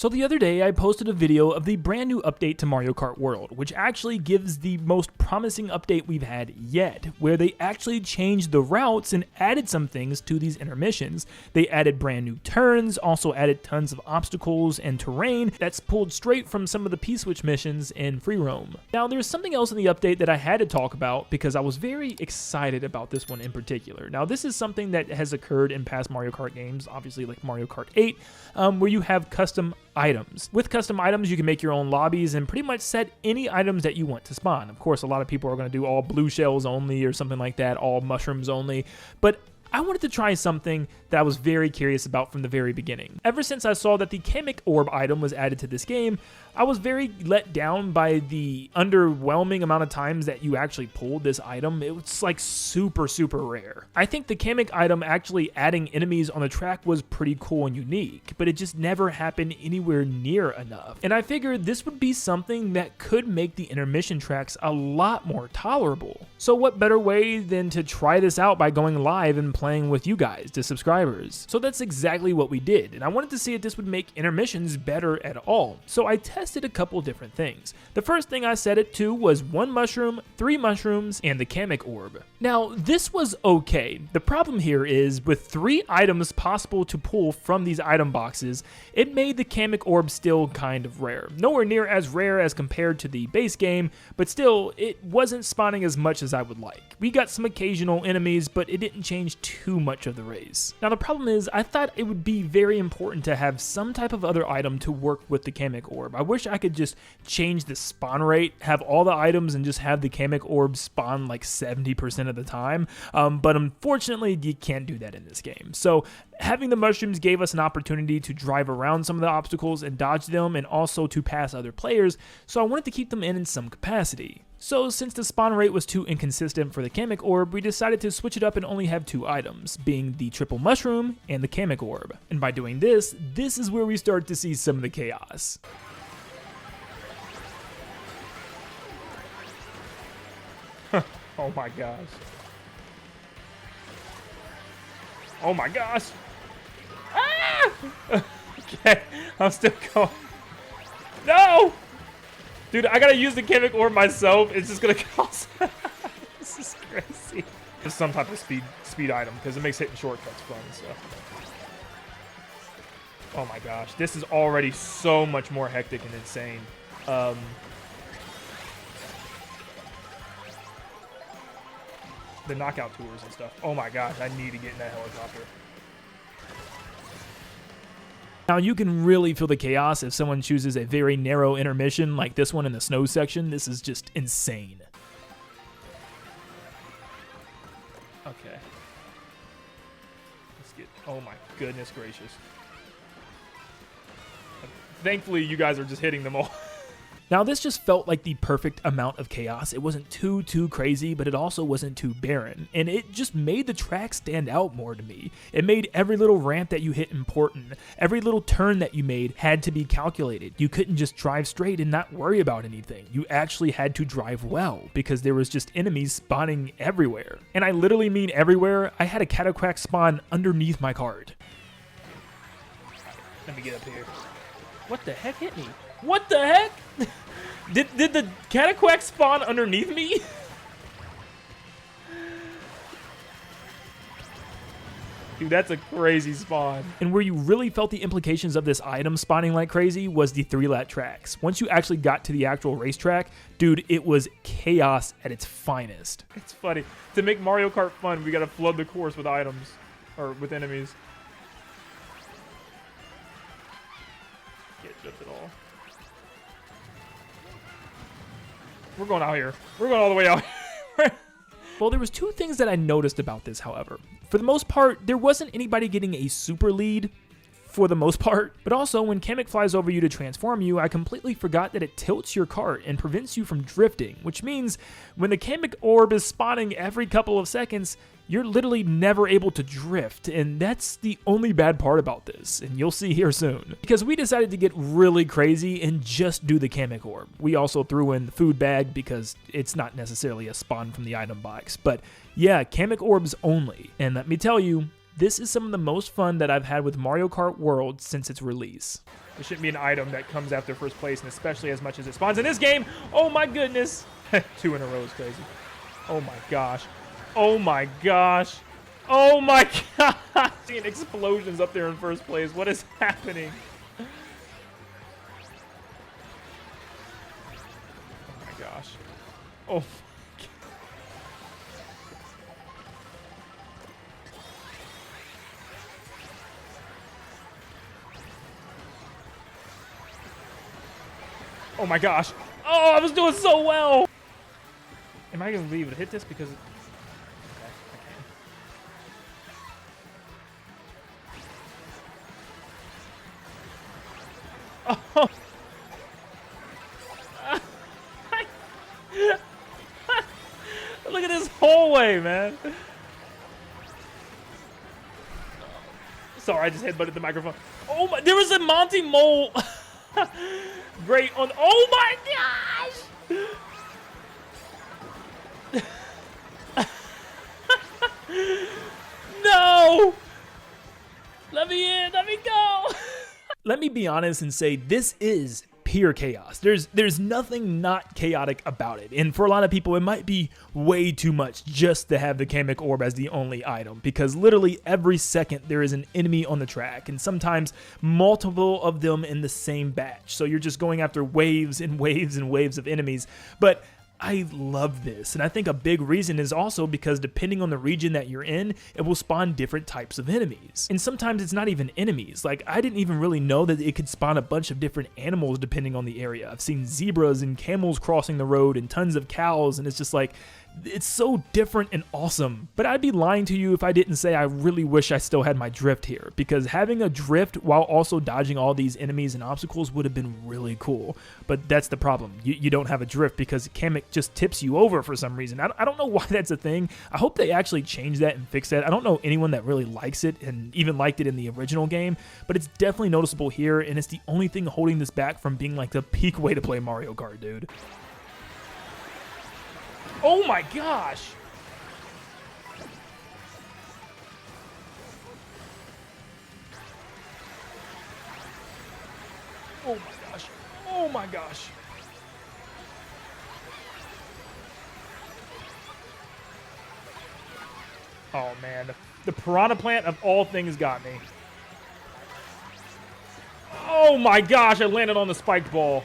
So the other day I posted a video of the brand new update to Mario Kart World, which actually gives the most promising update we've had yet, where they actually changed the routes and added some things to these intermissions. They added brand new turns, also added tons of obstacles and terrain that's pulled straight from some of the P-Switch missions in Free Roam. Now there's something else in the update that I had to talk about because I was very excited about this one in particular. Now this is something that has occurred in past Mario Kart games, obviously like Mario Kart 8, where you have custom items. With custom items, you can make your own lobbies and pretty much set any items that you want to spawn. Of course, a lot of people are going to do all blue shells only or something like that, all mushrooms only, but I wanted to try something that I was very curious about from the very beginning. Ever since I saw that the Kamek orb item was added to this game, I was very let down by the underwhelming amount of times that you actually pulled this item. It was like super rare. I think the Kamek item actually adding enemies on the track was pretty cool and unique, but it just never happened anywhere near enough. And I figured this would be something that could make the intermission tracks a lot more tolerable. So what better way than to try this out by going live and playing with you guys, the subscribers. So that's exactly what we did, and I wanted to see if this would make intermissions better at all. So I tested a couple different things. The first thing I set it to was 1 mushroom, 3 mushrooms, and the Kamek orb. Now this was okay. The problem here is with 3 items possible to pull from these item boxes, it made the Kamek orb still kind of rare. Nowhere near as rare as compared to the base game, but still it wasn't spawning as much as I would like. We got some occasional enemies, but it didn't change too much of the race. Now the problem is, I thought it would be very important to have some type of other item to work with the Kamek orb. I wish I could just change the spawn rate, have all the items and just have the Kamek orb spawn like 70% of the time, but unfortunately you can't do that in this game. So having the mushrooms gave us an opportunity to drive around some of the obstacles and dodge them, and also to pass other players, so I wanted to keep them in some capacity. So since the spawn rate was too inconsistent for the Kamek orb, we decided to switch it up and only have 2 items, being the triple mushroom and the Kamek orb. And by doing this is where we start to see some of the chaos. Oh my gosh. Oh my gosh. Ah! Okay, I'm still going. No! Dude, I gotta use the Kamek orb myself. It's just gonna cost. This is crazy. It's some type of speed item because it makes hitting shortcuts fun. So. Oh my gosh, this is already so much more hectic and insane. The knockout tours and stuff. Oh my gosh, I need to get in that helicopter. Now you can really feel the chaos if someone chooses a very narrow intermission like this one in the snow section. This is just insane. Okay. Let's get, oh my goodness gracious. Thankfully you guys are just hitting them all. Now this just felt like the perfect amount of chaos. It wasn't too crazy, but it also wasn't too barren. And it just made the track stand out more to me. It made every little ramp that you hit important. Every little turn that you made had to be calculated. You couldn't just drive straight and not worry about anything. You actually had to drive well because there was just enemies spawning everywhere. And I literally mean everywhere. I had a Cataquack spawn underneath my Kart. Let me get up here. What the heck hit me? What the heck? Did the Cataquack spawn underneath me? Dude, that's a crazy spawn. And where you really felt the implications of this item spawning like crazy was the 3-lap tracks. Once you actually got to the actual racetrack, dude, it was chaos at its finest. It's funny. To make Mario Kart fun, we gotta flood the course with items. Or with enemies. Can't jump at all. We're going out here. We're going all the way out here. Well, there was 2 things that I noticed about this, however. For the most part, there wasn't anybody getting a super lead, for the most part. But also, when Kamek flies over you to transform you, I completely forgot that it tilts your Kart and prevents you from drifting, which means when the Kamek orb is spawning every couple of seconds, you're literally never able to drift, and that's the only bad part about this, and you'll see here soon. Because we decided to get really crazy and just do the Kamek orb. We also threw in the food bag because it's not necessarily a spawn from the item box, but yeah, Kamek orbs only. And let me tell you, This is some of the most fun that I've had with Mario Kart World since its release. There shouldn't be an item that comes after first place, and especially as much as it spawns in this game. Oh my goodness. 2 in a row is crazy. Oh my gosh. Oh my gosh. Oh my god. Seeing explosions up there in first place. What is happening? Oh my gosh. Oh my god. Oh my gosh. Oh, I was doing so well. Am I going to be able to hit this? Because... okay, I can. Oh. Look at this hallway, man. Sorry, I just headbutted the microphone. Oh my, there was a Monty Mole. Great on, oh my gosh. No. Let me in, let me go. Let me be honest and say this is pure chaos. There's nothing not chaotic about it. And for a lot of people, it might be way too much just to have the Kamek orb as the only item, because literally every second there is an enemy on the track, and sometimes multiple of them in the same batch. So you're just going after waves and waves and waves of enemies. But I love this, and I think a big reason is also because depending on the region that you're in, it will spawn different types of enemies. And sometimes it's not even enemies. Like, I didn't even really know that it could spawn a bunch of different animals depending on the area. I've seen zebras and camels crossing the road and tons of cows, and it's just like, it's so different and awesome. But I'd be lying to you if I didn't say I really wish I still had my drift here, because having a drift while also dodging all these enemies and obstacles would have been really cool. But that's the problem. You don't have a drift because Kamek just tips you over for some reason. I don't know why that's a thing. I hope they actually change that and fix that. I don't know anyone that really likes it and even liked it in the original game, but it's definitely noticeable here, and it's the only thing holding this back from being like the peak way to play Mario Kart, dude. Oh my gosh! Oh my gosh! Oh my gosh! Oh man, the piranha plant of all things got me. Oh my gosh, I landed on the spiked ball.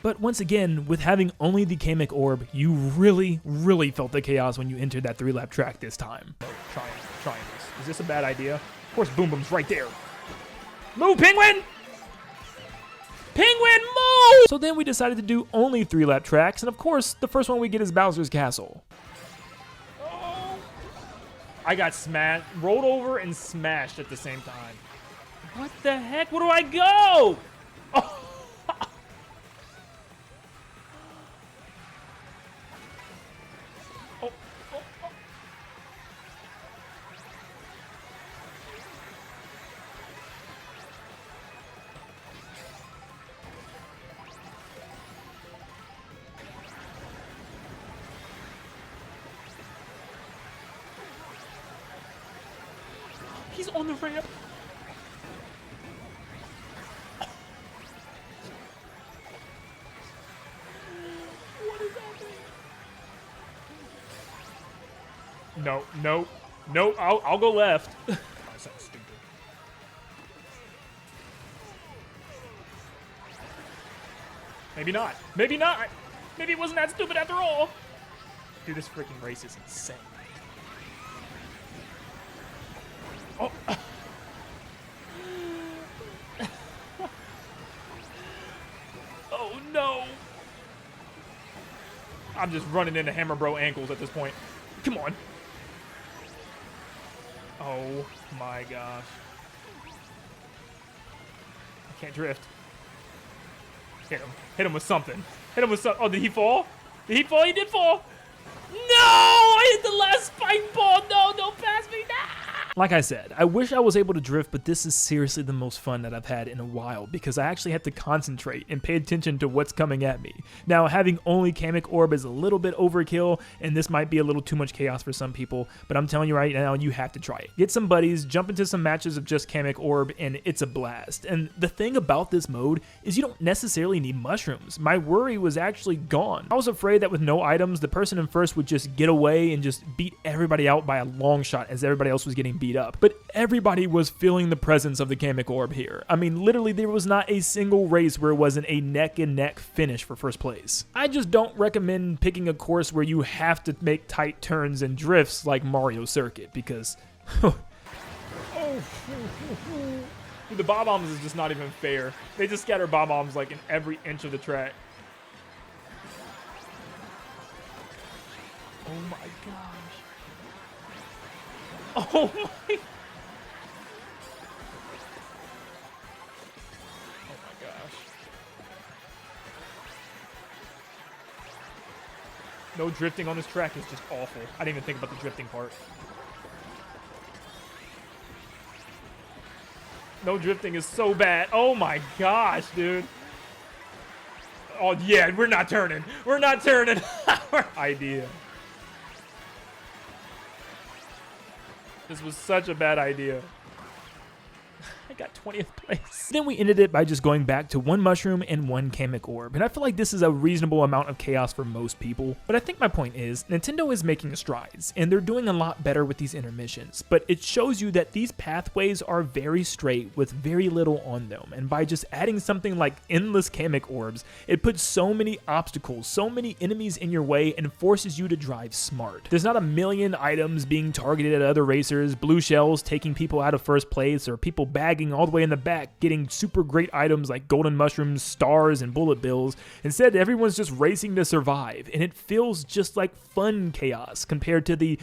But once again, with having only the Kamek orb, you really, really felt the chaos when you entered that 3-lap track this time. Trying this. Is this a bad idea? Of course, Boom Boom's right there. Move, Penguin! Penguin, move! So then we decided to do only 3-lap tracks, and of course, the first one we get is Bowser's Castle. Oh. I got smashed, rolled over and smashed at the same time. What the heck? Where do I go? Oh. He's on the ramp. What is happening? No, no, no. I'll go left. That sounds stupid. Maybe not. Maybe not. Maybe it wasn't that stupid after all. Dude, this freaking race is insane. Oh. Oh no. I'm just running into Hammer Bro ankles at this point. Come on. Oh my gosh. I can't drift. Hit him. Hit him with something. Hit him with something. Oh, did he fall? Did he fall? He did fall. No! I hit the last spike ball. No, don't pass me. No! Like I said, I wish I was able to drift, but this is seriously the most fun that I've had in a while because I actually have to concentrate and pay attention to what's coming at me. Now, having only Kamek Orb is a little bit overkill, and this might be a little too much chaos for some people, but I'm telling you right now, you have to try it. Get some buddies, jump into some matches of just Kamek Orb, and it's a blast. And the thing about this mode is you don't necessarily need mushrooms. My worry was actually gone. I was afraid that with no items, the person in first would just get away and just beat everybody out by a long shot as everybody else was getting beat up. But everybody was feeling the presence of the Kamek Orb here. I mean, literally there was not a single race where it wasn't a neck and neck finish for first place. I just don't recommend picking a course where you have to make tight turns and drifts like Mario Circuit because Dude, the bomb-bombs is just not even fair. They just scatter bomb-bombs like in every inch of the track. Oh my gosh. Oh my. Oh my gosh. No drifting on this track is just awful. I didn't even think about the drifting part. No drifting is so bad. Oh my gosh, dude. Oh yeah, we're not turning. We're not turning. Our idea. This was such a bad idea. I got 20th place. Then we ended it by just going back to one mushroom and one Kamek Orb, and I feel like this is a reasonable amount of chaos for most people. But I think my point is, Nintendo is making strides, and they're doing a lot better with these intermissions, but it shows you that these pathways are very straight with very little on them, and by just adding something like endless Kamek Orbs, it puts so many obstacles, so many enemies in your way, and forces you to drive smart. There's not a million items being targeted at other racers, blue shells taking people out of first place, or people bagging all the way in the back, getting super great items like golden mushrooms, stars, and bullet bills. Instead, everyone's just racing to survive, and it feels just like fun chaos compared to the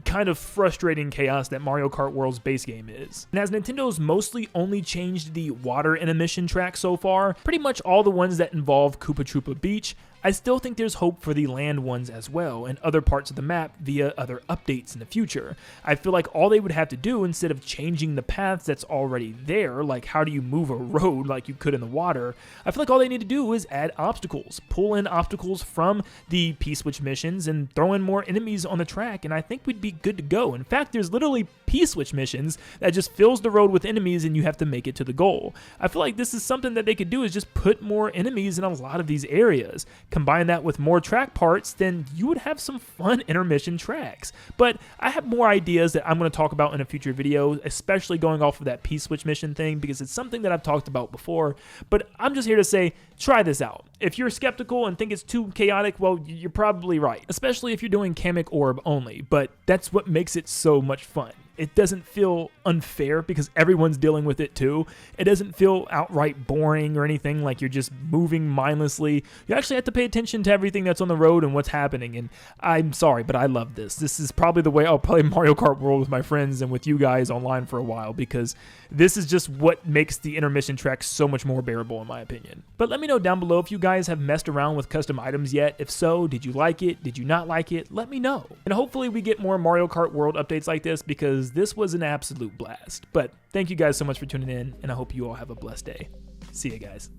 kind of frustrating chaos that Mario Kart World's base game is. And as Nintendo's mostly only changed the water intermission track so far, pretty much all the ones that involve Koopa Troopa Beach, I still think there's hope for the land ones as well and other parts of the map via other updates in the future. I feel like all they would have to do instead of changing the paths that's already there, like how do you move a road like you could in the water, I feel like all they need to do is add obstacles, pull in obstacles from the P-Switch missions and throw in more enemies on the track, and I think we'd be good to go. In fact, there's literally P-Switch missions that just fills the road with enemies and you have to make it to the goal. I feel like this is something that they could do is just put more enemies in a lot of these areas. Combine that with more track parts, then you would have some fun intermission tracks. But I have more ideas that I'm going to talk about in a future video, especially going off of that P-Switch mission thing, because it's something that I've talked about before. But I'm just here to say, try this out. If you're skeptical and think it's too chaotic, well, you're probably right, especially if you're doing Kamek Orb only, but that's what makes it so much fun. It doesn't feel unfair because everyone's dealing with it too. It doesn't feel outright boring or anything like you're just moving mindlessly. You actually have to pay attention to everything that's on the road and what's happening, and I'm sorry, but I love this. This is probably the way I'll play Mario Kart World with my friends and with you guys online for a while, because this is just what makes the intermission track so much more bearable in my opinion. But let me know down below if you guys have messed around with custom items yet. If so, did you like it? Did you not like it? Let me know. And hopefully we get more Mario Kart World updates like this, because this was an absolute blast. But thank you guys so much for tuning in, and I hope you all have a blessed day. See you guys.